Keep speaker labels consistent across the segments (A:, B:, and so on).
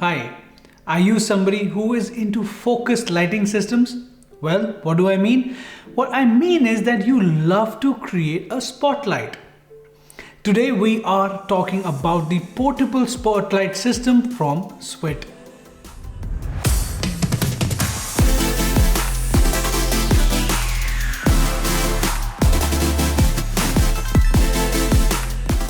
A: Hi, are you somebody who is into focused lighting systems? Well, what do I mean? What I mean is that you love to create a spotlight. Today we are talking about the portable spotlight system from SWIT.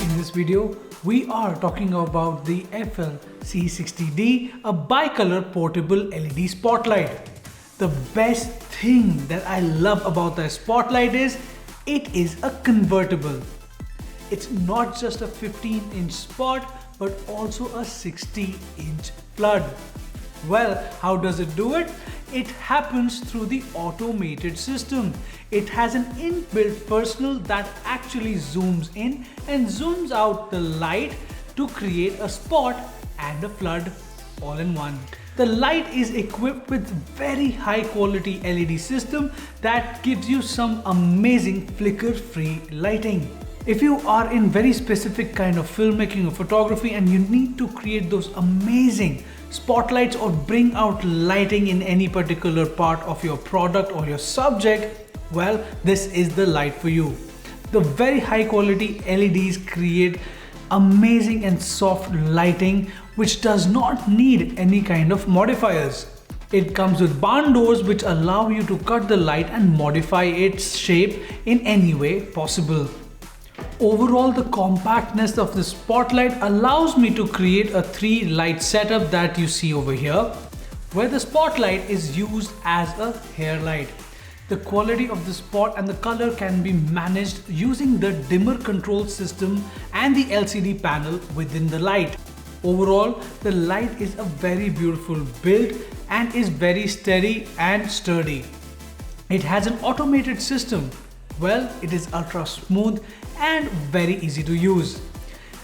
A: In this video, we are talking about the FL-C60D, a bicolor portable LED spotlight. The best thing that I love about the spotlight is it is a convertible. It's not just a 15-inch spot but also a 60-inch flood. Well, how does it do it? It happens through the automated system. It has an inbuilt personal that actually zooms in and zooms out the light to create a spot and a flood all in one. The light is equipped with very high quality LED system that gives you some amazing flicker-free lighting. If you are in very specific kind of filmmaking or photography and you need to create those amazing spotlights or bring out lighting in any particular part of your product or your subject, well, this is the light for you. The very high quality LEDs create amazing and soft lighting which does not need any kind of modifiers. It comes with barn doors which allow you to cut the light and modify its shape in any way possible. Overall, the compactness of the spotlight allows me to create a 3 light setup that you see over here, where the spotlight is used as a hair light. The quality of the spot and the color can be managed using the dimmer control system and the LCD panel within the light. Overall, the light is a very beautiful build and is very steady and sturdy. It has an automated system. Well, it is ultra smooth and very easy to use.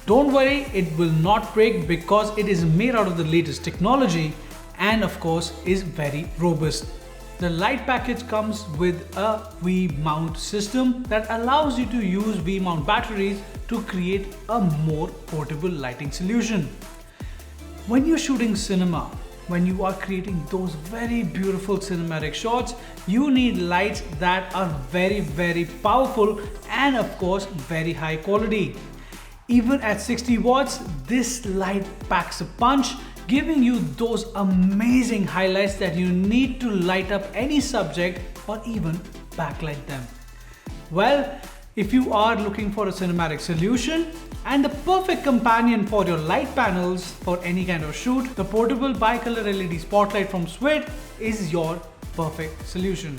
A: Don't worry, it will not break because it is made out of the latest technology and of course is very robust. The light package comes with a V-mount system that allows you to use V-mount batteries to create a more portable lighting solution. When you're shooting cinema, when you are creating those very beautiful cinematic shots, you need lights that are very powerful and of course very high quality. Even at 60 watts, this light packs a punch, giving you those amazing highlights that you need to light up any subject or even backlight them. Well, if you are looking for a cinematic solution and the perfect companion for your light panels for any kind of shoot, the portable bicolor LED spotlight from SWIT is your perfect solution.